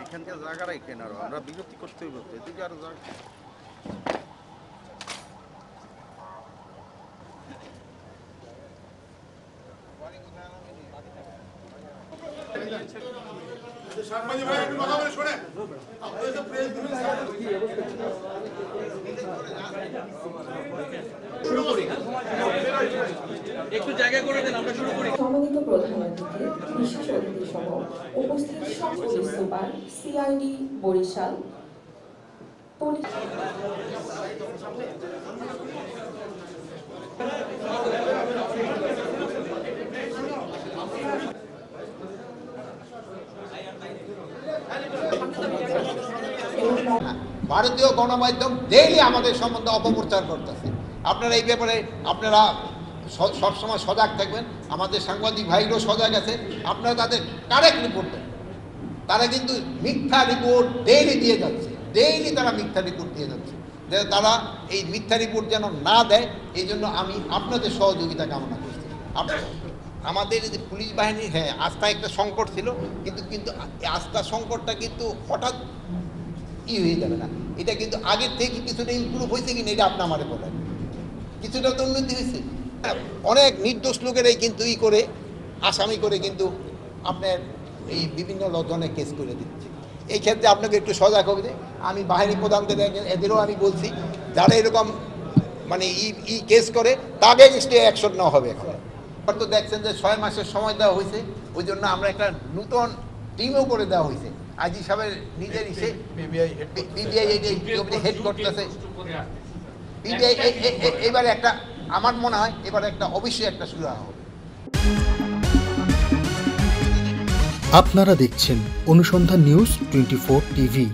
এখানকার জায়গাটাই কেনার আমরা বিরক্তি করতে হইব এদিকে আরো জায়গা একটু জায়গা করে দেন আমরা শুরু করি। সম্মানিত প্রধান অতিথি, বিশেষ অতিথি সহ উপস্থিত সকল সুপার সিআইডি বরিশাল ভারতীয় গণমাধ্যম ডেইলি আমাদের সম্বন্ধে অপপ্রচার করতেছে। আপনারা এই ব্যাপারে আপনারা সবসময় সজাগ থাকবেন। আমাদের সাংবাদিক ভাইরাও সজাগ আছে, আপনারা তাদের কারেক্ট রিপোর্ট দেন। তারা কিন্তু মিথ্যা রিপোর্ট ডেইলি দিয়ে যাচ্ছে, ডেইলি তারা মিথ্যা রিপোর্ট দিয়ে যাচ্ছে। তারা এই মিথ্যা রিপোর্ট যেন না দেয়, এই জন্য আমি আপনাদের সহযোগিতা কামনা করছি। আমাদের যে পুলিশ বাহিনী, হ্যাঁ আস্থা একটা সংকট ছিল, কিন্তু আস্থা সংকটটা কিন্তু হঠাৎ হয়ে যাবে না। এটা কিন্তু আগের থেকে কিছুটা ইমপ্রুভ হয়েছে কিনা এটা আপনি আমারে বলেন। কিছুটা তো উন্নতি হয়েছে। অনেক নির্দোষ লোকেরাই কিন্তু করে আসামি করে কিন্তু আপনার এই বিভিন্ন ধরনের কেস করে দিচ্ছে। এই ক্ষেত্রে আপনাকে একটু সজাগ হবে। আমি বাহিনী প্রধানদের এদেরও আমি বলছি, যারা এরকম মানে কেস করে তাকে অ্যাকশন নেওয়া হবে। এখন তো দেখছেন যে 6 মাসের সময় দেওয়া হয়েছে, ওই জন্য আমরা একটা নতুন টিমও করে দেওয়া হয়েছে। আজি সাহেবের নিজের ইসে পিবিআই হেড করতেছে। পিবিআই এবারে একটা, আমার মনে হয় এবারে একটা অবশ্যই একটা শুরু হবে। আপনারা দেখছেন অনুসন্ধান নিউজ 24 টিভি।